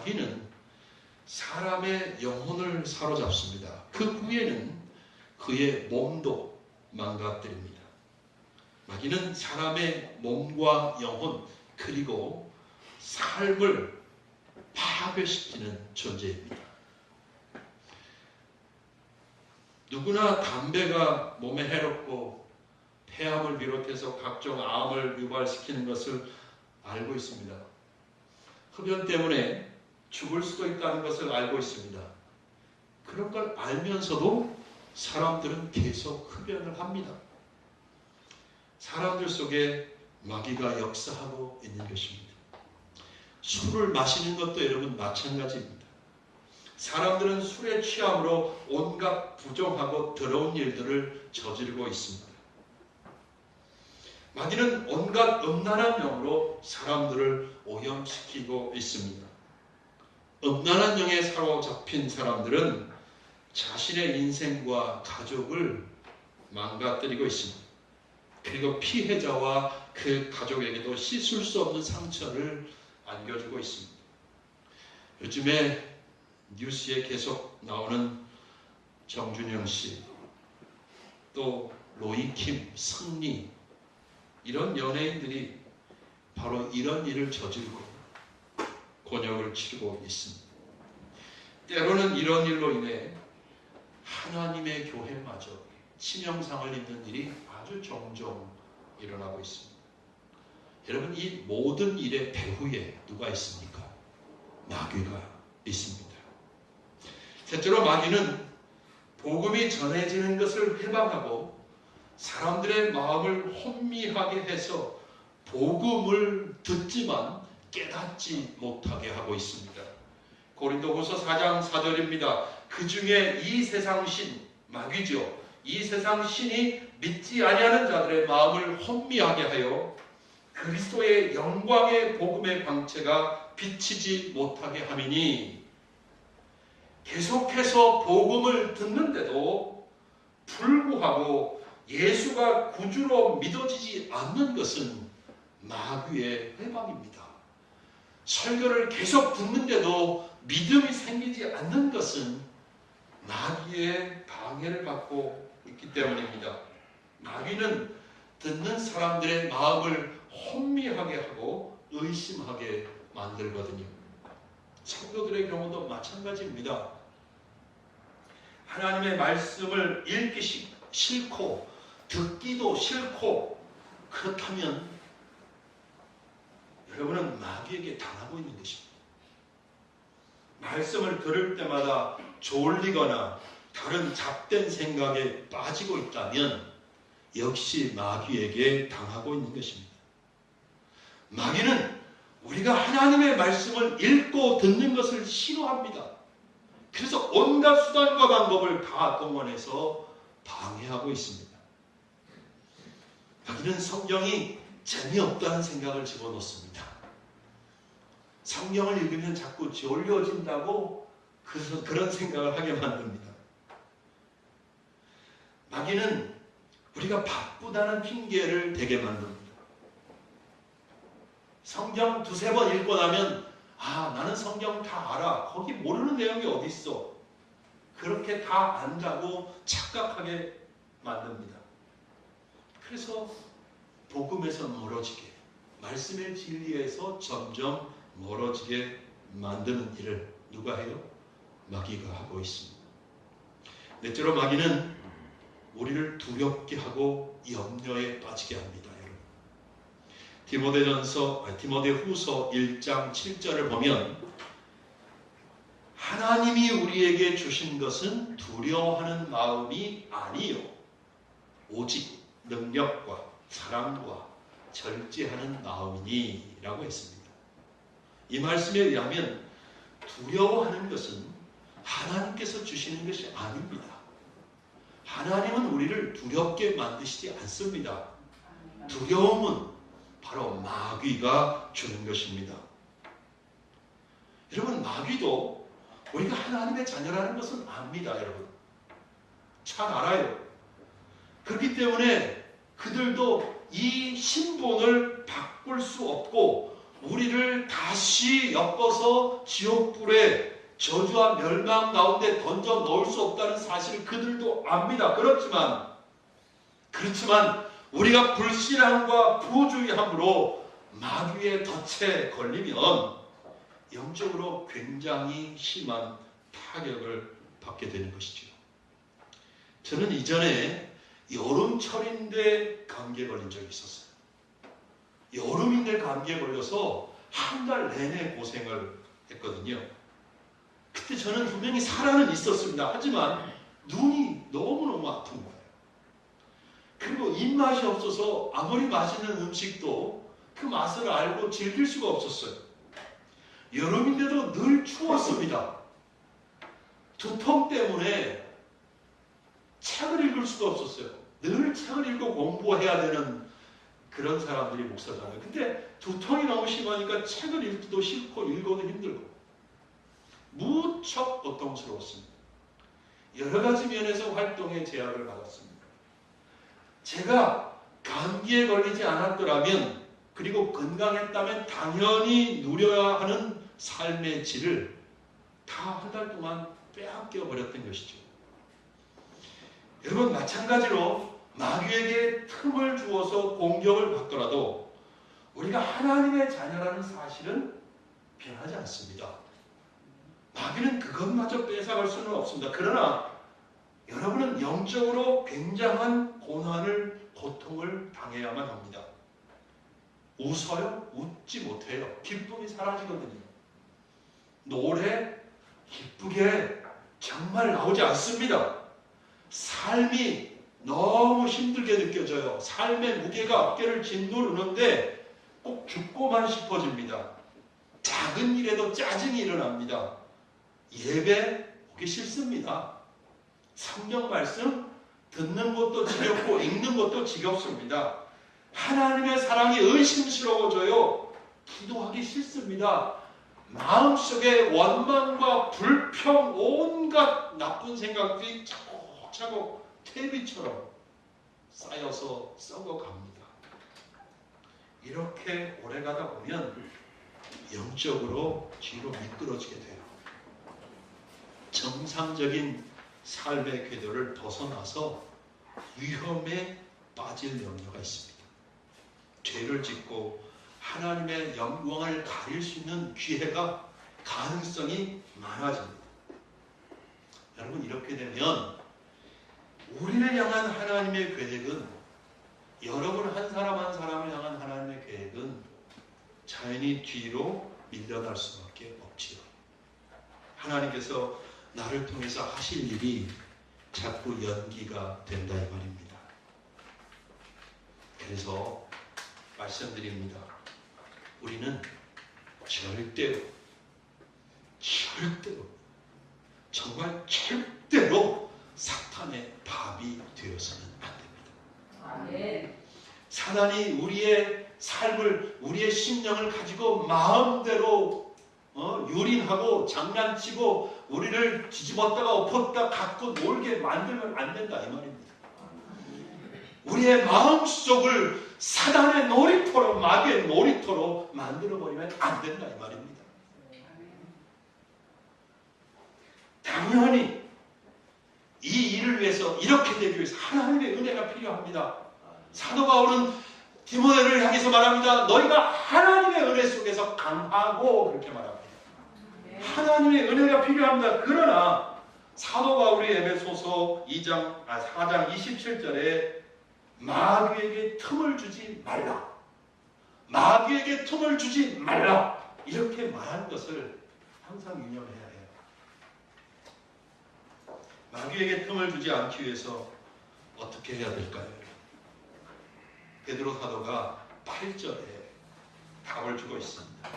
마귀는 사람의 영혼을 사로잡습니다. 그 후에는 그의 몸도 망가뜨립니다. 마귀는 사람의 몸과 영혼 그리고 삶을 파괴시키는 존재입니다. 누구나 담배가 몸에 해롭고 폐암을 비롯해서 각종 암을 유발시키는 것을 알고 있습니다. 흡연 때문에 죽을 수도 있다는 것을 알고 있습니다. 그런 걸 알면서도 사람들은 계속 흡연을 합니다. 사람들 속에 마귀가 역사하고 있는 것입니다. 술을 마시는 것도 여러분 마찬가지입니다. 사람들은 술에 취함으로 온갖 부정하고 더러운 일들을 저지르고 있습니다. 마귀는 온갖 음란한 영으로 사람들을 오염시키고 있습니다. 음란한 영에 사로잡힌 사람들은 자신의 인생과 가족을 망가뜨리고 있습니다. 그리고 피해자와 그 가족에게도 씻을 수 없는 상처를 안겨주고 있습니다. 요즘에 뉴스에 계속 나오는 정준영 씨, 또 로이킴, 승리 이런 연예인들이 바로 이런 일을 저지르고 곤욕을 치르고 있습니다. 때로는 이런 일로 인해 하나님의 교회마저 치명상을 입는 일이 아주 종종 일어나고 있습니다. 여러분, 이 모든 일의 배후에 누가 있습니까? 마귀가 있습니다. 셋째로 마귀는 복음이 전해지는 것을 회방하고 사람들의 마음을 혼미하게 해서 복음을 듣지만 깨닫지 못하게 하고 있습니다. 고린도후서 4장 4절입니다. 그 중에 이 세상 신, 마귀죠. 이 세상 신이 믿지 아니하는 자들의 마음을 혼미하게 하여 그리스도의 영광의 복음의 광채가 비치지 못하게 함이니, 계속해서 복음을 듣는데도 불구하고 예수가 구주로 믿어지지 않는 것은 마귀의 회방입니다. 설교를 계속 듣는데도 믿음이 생기지 않는 것은 마귀의 방해를 받고 있기 때문입니다. 마귀는 듣는 사람들의 마음을 혼미하게 하고 의심하게 만들거든요. 성도들의 경우도 마찬가지입니다. 하나님의 말씀을 읽기 싫고 듣기도 싫고, 그렇다면 여러분은 마귀에게 당하고 있는 것입니다. 말씀을 들을 때마다 졸리거나 다른 잡된 생각에 빠지고 있다면 역시 마귀에게 당하고 있는 것입니다. 마귀는 우리가 하나님의 말씀을 읽고 듣는 것을 싫어합니다. 그래서 온갖 수단과 방법을 다 동원해서 방해하고 있습니다. 마귀는 성경이 재미없다는 생각을 집어넣습니다. 성경을 읽으면 자꾸 졸려진다고 그런 생각을 하게 만듭니다. 마귀는 우리가 바쁘다는 핑계를 대게 만듭니다. 성경 두세 번 읽고 나면 나는 성경 다 알아. 거기 모르는 내용이 어디 있어. 그렇게 다 안다고 착각하게 만듭니다. 그래서 복음에서 멀어지게, 말씀의 진리에서 점점 멀어지게 만드는 일을 누가 해요? 마귀가 하고 있습니다. 넷째로 마귀는 우리를 두렵게 하고 염려에 빠지게 합니다. 디모데후서 1장 7절을 보면 하나님이 우리에게 주신 것은 두려워하는 마음이 아니요 오직 능력과 사랑과 절제하는 마음이니 라고 했습니다. 이 말씀에 의하면 두려워하는 것은 하나님께서 주시는 것이 아닙니다. 하나님은 우리를 두렵게 만드시지 않습니다. 두려움은 바로 마귀가 주는 것입니다. 여러분, 마귀도 우리가 하나님의 자녀라는 것은 압니다. 여러분, 잘 알아요. 그렇기 때문에 그들도 이 신분을 바꿀 수 없고 우리를 다시 엮어서 지옥불에 저주와 멸망 가운데 던져 넣을 수 없다는 사실을 그들도 압니다. 그렇지만 우리가 불신함과 부주의함으로 마귀의 덫에 걸리면 영적으로 굉장히 심한 타격을 받게 되는 것이죠. 저는 이전에 여름철인데 감기에 걸린 적이 있었어요. 여름인데 감기에 걸려서 한 달 내내 고생을 했거든요. 그때 저는 분명히 살아는 있었습니다. 하지만 눈이 너무너무 아픈 거예요. 그리고 입맛이 없어서 아무리 맛있는 음식도 그 맛을 알고 즐길 수가 없었어요. 여름인데도 늘 추웠습니다. 두통 때문에 책을 읽을 수가 없었어요. 늘 책을 읽고 공부해야 되는 그런 사람들이 목사잖아요. 근데 두통이 너무 심하니까 책을 읽기도 싫고 읽어도 힘들고 무척 고통스러웠습니다. 여러 가지 면에서 활동에 제약을 받았습니다. 제가 감기에 걸리지 않았더라면 그리고 건강했다면 당연히 누려야 하는 삶의 질을 다 한 달 동안 빼앗겨 버렸던 것이죠. 여러분 마찬가지로 마귀에게 틈을 주어서 공격을 받더라도 우리가 하나님의 자녀라는 사실은 변하지 않습니다. 마귀는 그것마저 뺏어갈 수는 없습니다. 그러나 여러분은 영적으로 굉장한 고통을 당해야만 합니다. 웃어요? 웃지 못해요. 기쁨이 사라지거든요. 노래 기쁘게 정말 나오지 않습니다. 삶이 너무 힘들게 느껴져요. 삶의 무게가 어깨를 짓누르는데 꼭 죽고만 싶어집니다. 작은 일에도 짜증이 일어납니다. 예배 오기 싫습니다. 성경 말씀 듣는 것도 지겹고 읽는 것도 지겹습니다. 하나님의 사랑이 의심스러워져요. 기도하기 싫습니다. 마음속에 원망과 불평 온갖 나쁜 생각들이 차곡차곡 퇴비처럼 쌓여서 썩어갑니다. 이렇게 오래가다 보면 영적으로 뒤로 미끄러지게 돼요. 정상적인 삶의 궤도를 벗어나서 위험에 빠질 염려가 있습니다. 죄를 짓고 하나님의 영광을 가릴 수 있는 기회가 가능성이 많아집니다. 여러분 이렇게 되면 우리를 향한 하나님의 계획은 여러분 한 사람 한 사람을 향한 하나님의 계획은 자연히 뒤로 밀려날 수밖에 없지요. 하나님께서 나를 통해서 하실 일이 자꾸 연기가 된다 이 말입니다. 그래서 말씀드립니다. 우리는 절대로 정말 절대로 사탄의 밥이 되어서는 안 됩니다. 아멘. 사단이 우리의 삶을 우리의 심령을 가지고 마음대로 유린하고 장난치고 우리를 뒤집었다가 엎었다 갖고 놀게 만들면 안 된다 이 말입니다. 우리의 마음속을 사단의 놀이터로 마귀의 놀이터로 만들어버리면 안 된다 이 말입니다. 당연히 이 일을 위해서 이렇게 되기 위해서 하나님의 은혜가 필요합니다. 사도 바울은 디모데를 향해서 말합니다. 너희가 하나님의 은혜 속에서 강하고 그렇게 말합니다. 하나님의 은혜가 필요합니다. 그러나 사도 바울이 에베소서 4장 27절에 마귀에게 틈을 주지 말라. 마귀에게 틈을 주지 말라. 이렇게 말한 것을 항상 유념해야 해요. 마귀에게 틈을 주지 않기 위해서 어떻게 해야 될까요? 베드로 사도가 8절에 답을 주고 있습니다.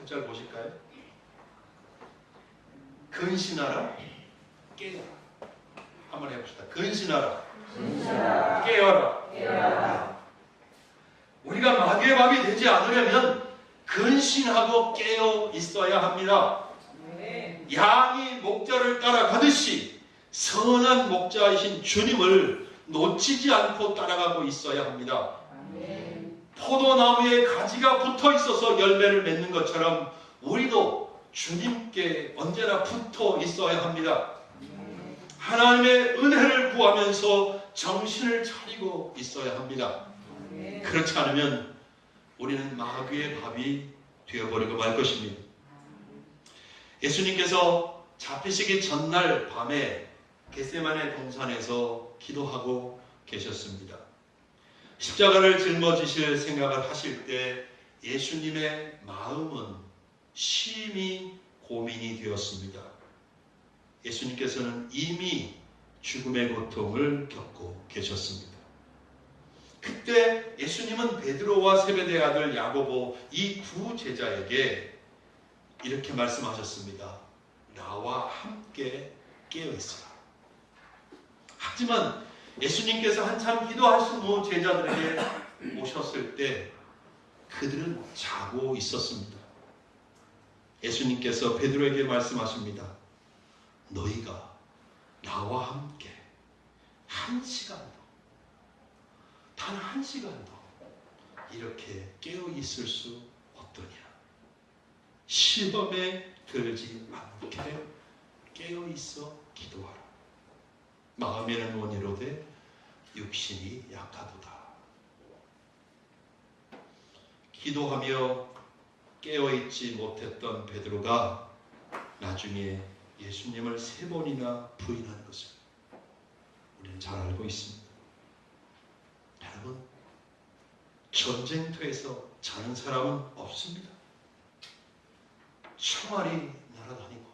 8절 보실까요? 근신하라, 깨어라. 한번 해봅시다. 근신하라, 깨어라. 우리가 마귀의 밥이 되지 않으려면 근신하고 깨어 있어야 합니다. 양이 목자를 따라가듯이 선한 목자이신 주님을 놓치지 않고 따라가고 있어야 합니다. 포도나무에 가지가 붙어 있어서 열매를 맺는 것처럼 우리도 주님께 언제나 붙어 있어야 합니다. 하나님의 은혜를 구하면서 정신을 차리고 있어야 합니다. 그렇지 않으면 우리는 마귀의 밥이 되어버리고 말 것입니다. 예수님께서 잡히시기 전날 밤에 겟세마네 동산에서 기도하고 계셨습니다. 십자가를 짊어지실 생각을 하실 때 예수님의 마음은 심히 고민이 되었습니다. 예수님께서는 이미 죽음의 고통을 겪고 계셨습니다. 그때 예수님은 베드로와 세베대의 아들 야고보 이 두 제자에게 이렇게 말씀하셨습니다. 나와 함께 깨어있어라. 하지만 예수님께서 한참 기도하신 후 제자들에게 오셨을 때 그들은 자고 있었습니다. 예수님께서 베드로에게 말씀하십니다. 너희가 나와 함께 한 시간도, 단 한 시간도 이렇게 깨어있을 수 없더냐. 시험에 들지 않게 깨어있어 기도하라. 마음에는 원이로되 육신이 약하도다. 기도하며 깨어있지 못했던 베드로가 나중에 예수님을 3번이나 부인하는 것을 우리는 잘 알고 있습니다. 여러분, 전쟁터에서 자는 사람은 없습니다. 총알이 날아다니고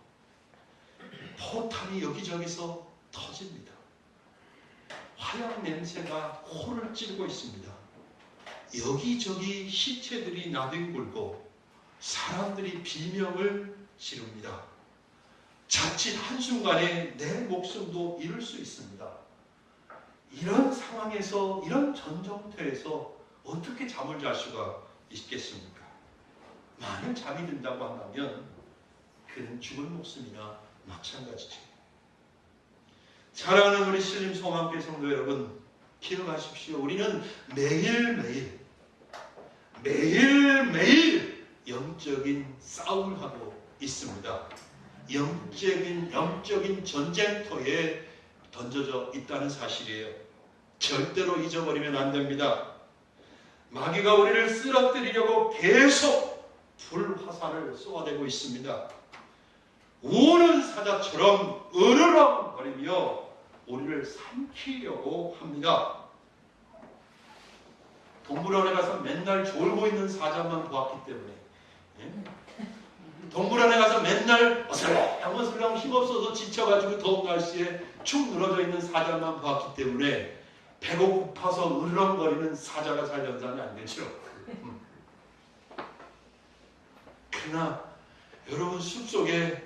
포탄이 여기저기서 터집니다. 화약 냄새가 코를 찌르고 있습니다. 여기저기 시체들이 나뒹굴고 사람들이 비명을 지릅니다. 자칫 한순간에 내 목숨도 잃을 수 있습니다. 이런 상황에서, 이런 전쟁터에서 어떻게 잠을 잘 수가 있겠습니까? 만약 잠이 든다고 한다면 그는 죽을 목숨이나 마찬가지죠. 사랑하는 우리 신림 소망교회 성도 여러분, 기억하십시오. 우리는 매일매일 영적인 싸움을 하고 있습니다. 영적인 전쟁터에 던져져 있다는 사실이에요. 절대로 잊어버리면 안 됩니다. 마귀가 우리를 쓰러뜨리려고 계속 불화살을 쏘아대고 있습니다. 우는 사자처럼 으르렁거리며 우리를 삼키려고 합니다. 동물원에 가서 맨날 졸고 있는 사자만 보았기 때문에, 동물원에 가서 맨날 어슬렁어슬렁 힘없어서 지쳐가지고 더운 날씨에 축 늘어져 있는 사자만 보았기 때문에 배고파서 으르렁거리는 사자가 잘 연상이 안 되죠. 그러나 여러분, 숲속에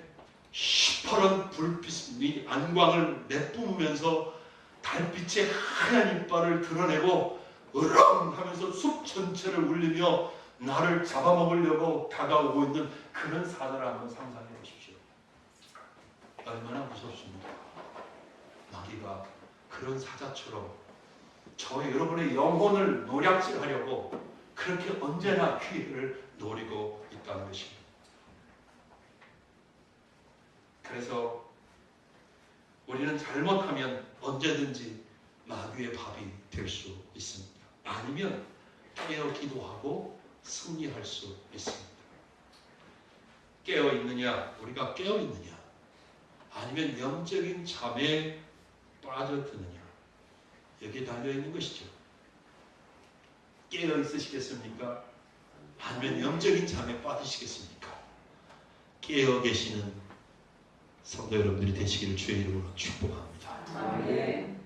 시퍼런 불빛이 안광을 내뿜으면서 달빛의 하얀 이빨을 드러내고 으렁 하면서 숲 전체를 울리며 나를 잡아먹으려고 다가오고 있는 그런 사자를 한번 상상해 보십시오. 얼마나 무섭습니까? 마귀가 그런 사자처럼 여러분의 영혼을 노략질하려고 그렇게 언제나 기회를 노리고 있다는 것입니다. 그래서 우리는 잘못하면 언제든지 마귀의 밥이 될 수 있습니다. 아니면 깨어 기도하고 승리할 수 있습니다. 깨어 있느냐, 우리가 깨어 있느냐, 아니면 영적인 잠에 빠져드느냐, 여기에 달려 있는 것이죠. 깨어 있으시겠습니까? 아니면 영적인 잠에 빠지시겠습니까? 깨어 계시는 성도 여러분들이 되시기를 주의 이름으로 축복합니다. 아멘.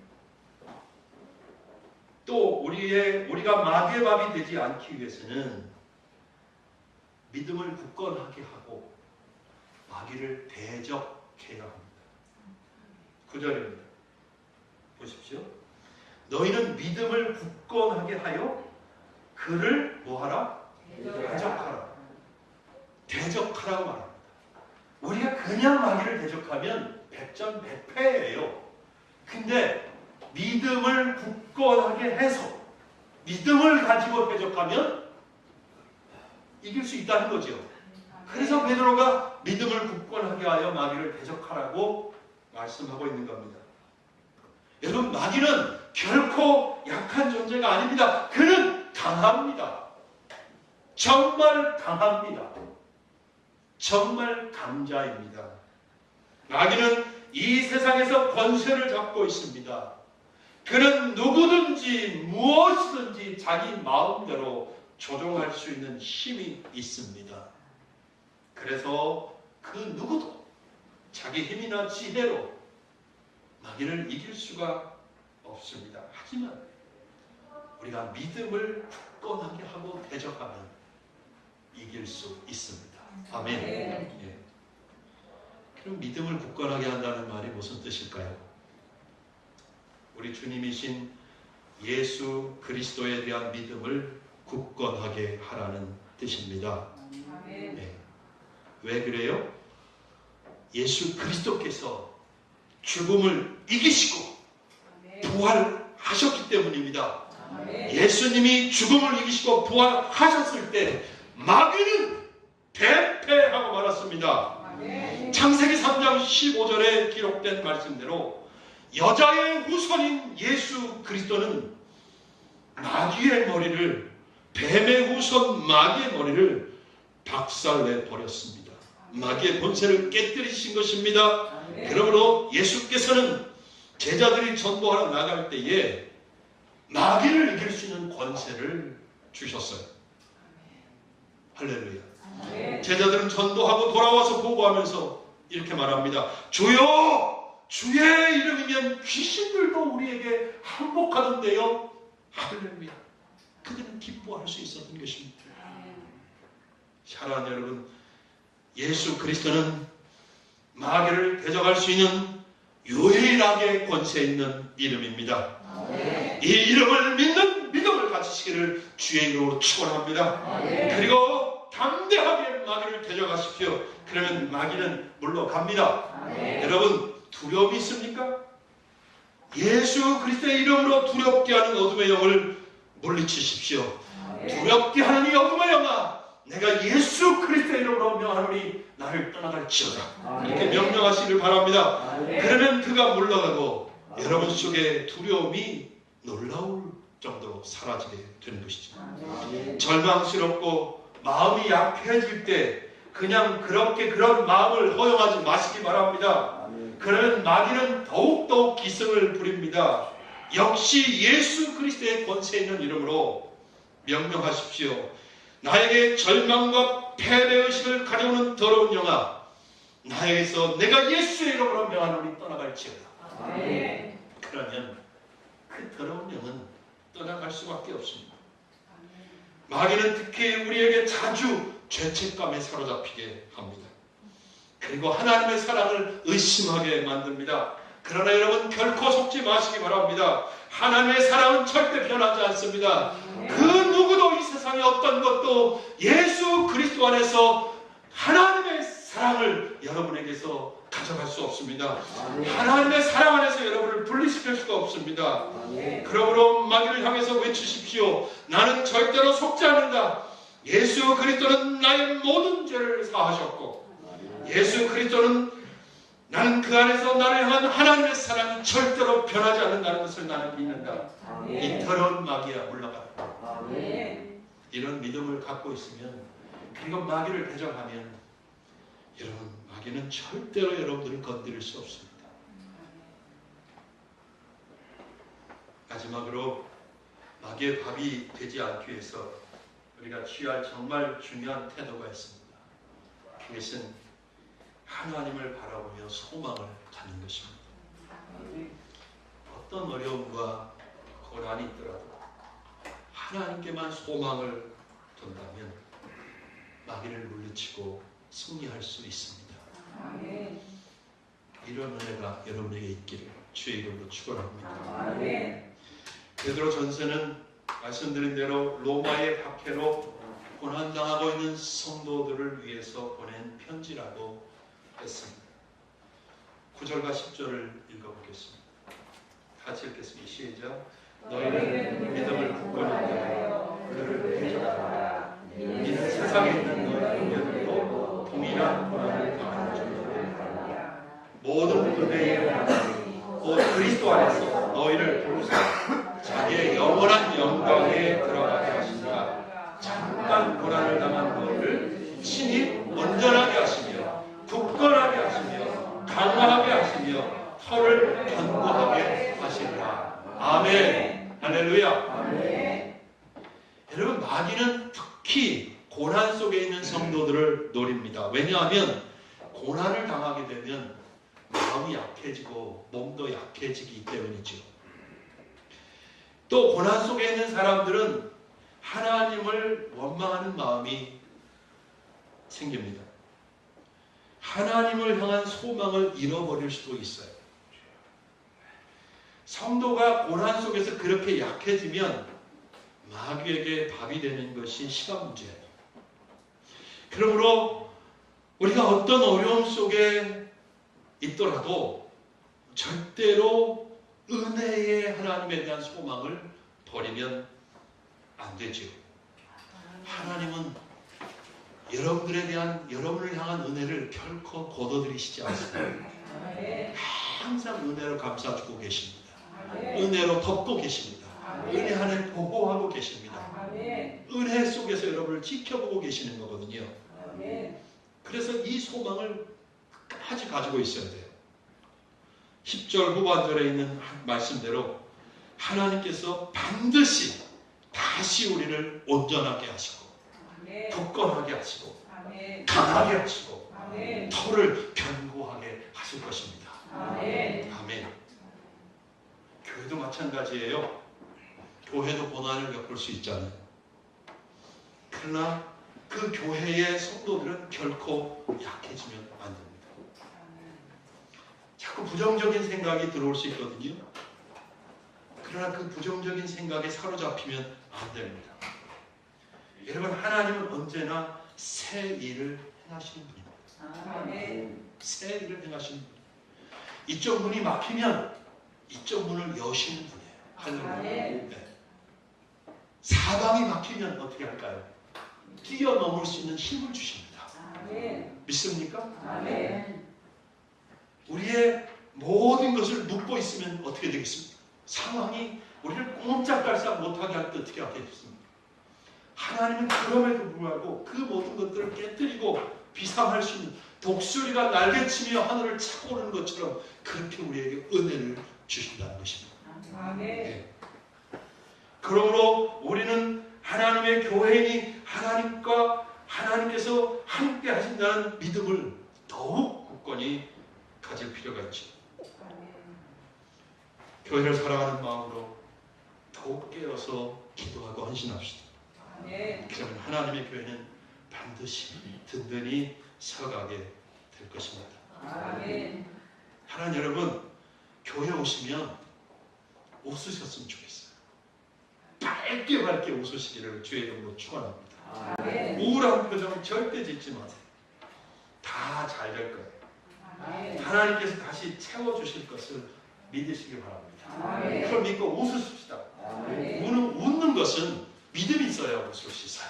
또 우리가 마귀의 밥이 되지 않기 위해서는 믿음을 굳건하게 하고 마귀를 대적해야 합니다. 9절입니다. 보십시오. 너희는 믿음을 굳건하게 하여 그를 뭐하라? 대적하라. 대적하라고 말합니다. 우리가 그냥 마귀를 대적하면 백전백패예요. 근데 믿음을 굳건하게 해서 믿음을 가지고 대적하면 이길 수 있다는 거죠. 그래서 베드로가 믿음을 굳건하게 하여 마귀를 대적하라고 말씀하고 있는 겁니다. 여러분, 마귀는 결코 약한 존재가 아닙니다. 그는 강합니다. 정말 강합니다. 정말 강자입니다. 마귀는 이 세상에서 권세를 잡고 있습니다. 그는 누구든지 무엇이든지 자기 마음대로 조종할 수 있는 힘이 있습니다. 그래서 그 누구도 자기 힘이나 지혜로 마귀를 이길 수가 없습니다. 하지만 우리가 믿음을 굳건하게 하고 대적하면 이길 수 있습니다. 아멘. 예. 그럼 믿음을 굳건하게 한다는 말이 무슨 뜻일까요? 우리 주님이신 예수 그리스도에 대한 믿음을 굳건하게 하라는 뜻입니다. 네. 왜 그래요? 예수 그리스도께서 죽음을 이기시고 부활하셨기 때문입니다. 예수님이 죽음을 이기시고 부활하셨을 때 마귀는 대패하고 말았습니다. 창세기 3장 15절에 기록된 말씀대로 여자의 후손인 예수 그리스도는 마귀의 머리를, 뱀의 후손 마귀의 머리를 박살내 버렸습니다. 마귀의 본세를 깨뜨리신 것입니다. 그러므로 예수께서는 제자들이 전도하러 나갈 때에 마귀를 이길 수 있는 권세를 주셨어요. 할렐루야. 제자들은 전도하고 돌아와서 보고하면서 이렇게 말합니다. 주여! 주의 이름이면 귀신들도 우리에게 항복하던데요. 할렐루야. 그들은 기뻐할 수 있었던 것입니다. 사랑하는 여러분, 예수 그리스도는 마귀를 대적할 수 있는 유일하게 권세 있는 이름입니다. 이 이름을 믿는 믿음을 가지시기를 주의 이름으로 축원합니다. 그리고 담대하게 마귀를 대적하십시오. 그러면 마귀는 물러갑니다. 여러분, 두려움이 있습니까? 예수 그리스도의 이름으로 두렵게 하는 어둠의 영을 물리치십시오. 두렵게 하는 이 어둠의 영아, 내가 예수 그리스도의 이름으로 명하노니 나를 떠나갈지어다. 이렇게 명령하시길 바랍니다. 그러면 그가 물러가고 여러분 속에 두려움이 놀라울 정도로 사라지게 되는 것이죠. 절망스럽고 마음이 약해질 때 그냥 그렇게 그런 마음을 허용하지 마시기 바랍니다. 그러면 마귀는 더욱더욱 기승을 부립니다. 역시 예수 그리스도의 권세 있는 이름으로 명령하십시오. 나에게 절망과 패배의식을 가져오는 더러운 영아, 나에게서 내가 예수의 이름으로 명하노니 떠나갈지어다. 그러면 그 더러운 영은 떠나갈 수밖에 없습니다. 마귀는 특히 우리에게 자주 죄책감에 사로잡히게 합니다. 그리고 하나님의 사랑을 의심하게 만듭니다. 그러나 여러분, 결코 속지 마시기 바랍니다. 하나님의 사랑은 절대 변하지 않습니다. 그 누구도 이 세상에 어떤 것도 예수 그리스도 안에서 하나님의 사랑을 여러분에게서 가져갈 수 없습니다. 하나님의 사랑 안에서 여러분을 분리시킬 수가 없습니다. 그러므로 마귀를 향해서 외치십시오. 나는 절대로 속지 않는다. 예수 그리스도는 나의 모든 죄를 사하셨고 예수 그리스도는 나는 그 안에서 나를 향한 하나님의 사랑이 절대로 변하지 않는다는 것을 나는 믿는다. 이 더러운 마귀야, 물러가라. 이런 믿음을 갖고 있으면, 그리고 마귀를 대적하면 여러분, 마귀는 절대로 여러분들을 건드릴 수 없습니다. 마지막으로 마귀의 밥이 되지 않기 위해서 우리가 취할 정말 중요한 태도가 있습니다. 그것은 하나님을 바라보며 소망을 갖는 것입니다. 어떤 어려움과 고난이 있더라도 하나님께만 소망을 둔다면 마귀를 물리치고 승리할 수 있습니다. 이런 은혜가 여러분에게 있기를 주의 이름으로 축원합니다. 베드로 전서는 말씀드린 대로 로마의 박해로 고난당하고 있는 성도들을 위해서 보낸 편지라고 했습니다. 9절과 10절을 읽어보겠습니다. 같이 읽겠습니다. 시작. 너희는 믿음을 굳건히 하여 그를 대적하라. 이는 세상에 있는 너희 형제들도 동일한 고난을 당하는 줄로 모든 은혜의 하나님 곧 그리스도 안에서 너희를 부르사 자기의 영원한 영광에 들어가게 하시니까 잠깐 고난을 당한 너희를 친히 온전하게 하시며 굳건하게 하시며 강화하게 하시며 털을 견고하게 하시리라. 아멘. 할렐루야. 아멘. 여러분, 마귀는 특히 고난 속에 있는 성도들을 노립니다. 왜냐하면 고난을 당하게 되면 마음이 약해지고 몸도 약해지기 때문이죠. 또 고난 속에 있는 사람들은 하나님을 원망하는 마음이 생깁니다. 하나님을 향한 소망을 잃어버릴 수도 있어요. 성도가 고난 속에서 그렇게 약해지면 마귀에게 밥이 되는 것이 시간 문제예요. 그러므로 우리가 어떤 어려움 속에 있더라도 절대로 은혜의 하나님에 대한 소망을 버리면 안 되죠. 하나님은 여러분을 향한 은혜를 결코 거둬들이시지 않습니다. 항상 은혜로 감싸주고 계십니다. 은혜로 덮고 계십니다. 은혜 안에 보호하고 계십니다. 은혜 속에서 여러분을 지켜보고 계시는 거거든요. 그래서 이 소망을 끝까지 가지고 있어야 돼요. 10절 후반절에 있는 말씀대로 하나님께서 반드시 다시 우리를 온전하게 하시고 굳건하게 하시고 강하게 하시고 털을 견고하게 하실 것입니다. 아멘. 교회도 마찬가지예요. 교회도 고난을 겪을 수 있잖아요. 그러나 그 교회의 성도들은 결코 약해지면 안 됩니다. 자꾸 부정적인 생각이 들어올 수 있거든요. 그러나 그 부정적인 생각에 사로잡히면 안 됩니다. 여러분, 하나님은 언제나 새 일을 행하시는 분입니다. 새 일을 행하시는 분입니다. 이쪽 문이 막히면 이쪽 문을 여시는 분이에요. 하늘은. 네. 사방이 막히면 어떻게 할까요? 뛰어넘을 수 있는 힘을 주십니다. 믿습니까? 우리의 모든 것을 묻고 있으면 어떻게 되겠습니까? 상황이 우리를 꼼짝달싹 못하게 할 때 어떻게 하겠습니까? 하나님은 그럼에도 불구하고 그 모든 것들을 깨뜨리고 비상할 수 있는 독수리가 날개치며 하늘을 차고 오르는 것처럼 그렇게 우리에게 은혜를 주신다는 것입니다. 네. 그러므로 우리는 하나님의 교회이니 하나님께서 함께 하신다는 믿음을 더욱 굳건히 가질 필요가 있죠. 교회를 사랑하는 마음으로 더욱 깨어서 기도하고 헌신합시다. 그러면 하나님의 교회는 반드시 든든히 서가게 될 것입니다. 하나님, 여러분, 교회 오시면 웃으셨으면 좋겠어요. 밝게 웃으시기를 주의 이름으로 축원합니다. 우울한 표정은 절대 짓지 마세요. 다 잘 될 거예요. 하나님께서 다시 채워주실 것을 믿으시기 바랍니다. 그럼 믿고 웃으십시다. 웃는 것은 믿음이 있어야 웃을 수 있어요.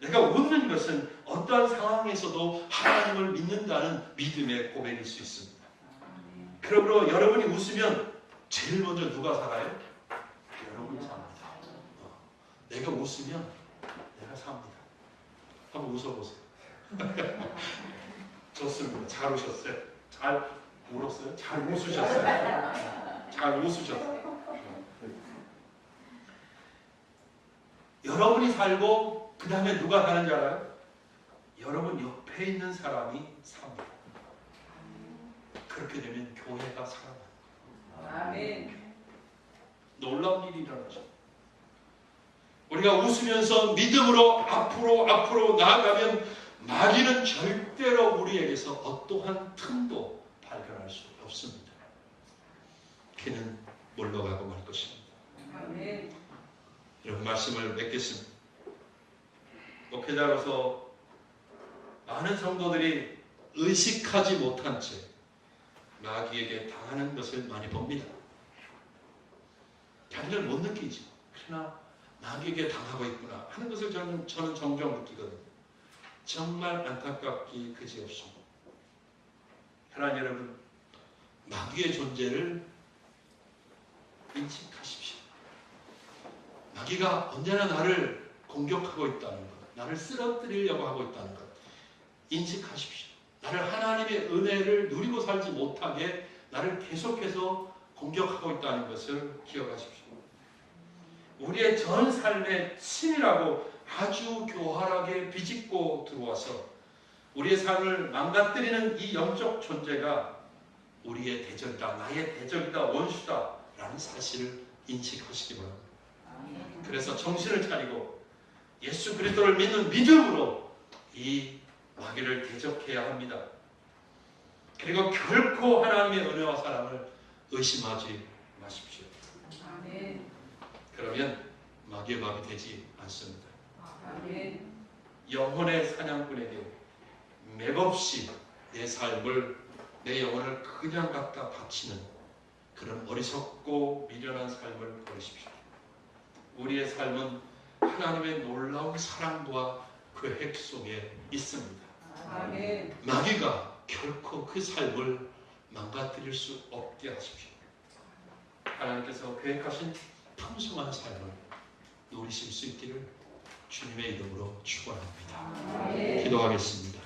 내가 웃는 것은 어떠한 상황에서도 하나님을 믿는다는 믿음의 고백일 수 있습니다. 그러므로 여러분이 웃으면 제일 먼저 누가 살아요? 여러분이 삽니다. 내가 웃으면 내가 삽니다. 한번 웃어보세요. 좋습니다. 잘 웃으셨어요. 잘 울었어요? 잘 웃으셨어요. 잘 웃으셨어요. 여러분이 살고 그 다음에 누가 사는지 알아요? 여러분 옆에 있는 사람이 삽니다. 그렇게 되면 교회가 살아나요. 아멘. 놀라운 일이 일어나죠. 우리가 웃으면서 믿음으로 앞으로 나아가면 마귀는 절대로 우리에게서 어떠한 틈도 발견할 수 없습니다. 그는 물러가고 말 것입니다. 아멘. 이런 말씀을 맺겠습니다. 목회자로서 많은 성도들이 의식하지 못한 채 마귀에게 당하는 것을 많이 봅니다. 자기를 못 느끼죠. 그러나 마귀에게 당하고 있구나 하는 것을 저는 종종 느끼거든요. 정말 안타깝기 그지없습니다. 하나님 여러분, 마귀의 존재를 인식하십시오. 마귀가 언제나 나를 공격하고 있다는 것, 나를 쓰러뜨리려고 하고 있다는 것 인식하십시오. 나를 하나님의 은혜를 누리고 살지 못하게 나를 계속해서 공격하고 있다는 것을 기억하십시오. 우리의 전 삶의 치밀하고 아주 교활하게 비집고 들어와서 우리의 삶을 망가뜨리는 이 영적 존재가 우리의 대적이다, 나의 대적이다, 원수다 라는 사실을 인식하시기 바랍니다. 그래서 정신을 차리고 예수 그리스도를 믿는 믿음으로 이 마귀를 대적해야 합니다. 그리고 결코 하나님의 은혜와 사랑을 의심하지 마십시오. 그러면 마귀의 밥이 되지 않습니다. 영혼의 사냥꾼에게 맥없이 내 삶을, 내 영혼을 그냥 갖다 바치는 그런 어리석고 미련한 삶을 버리십시오. 우리의 삶은 하나님의 놀라운 사랑과 계획 속에 있습니다. 마귀가 결코 그 삶을 망가뜨릴 수 없게 하십시오. 하나님께서 계획하신 풍성한 삶을 누리실 수 있기를 주님의 이름으로 축원합니다. 기도하겠습니다.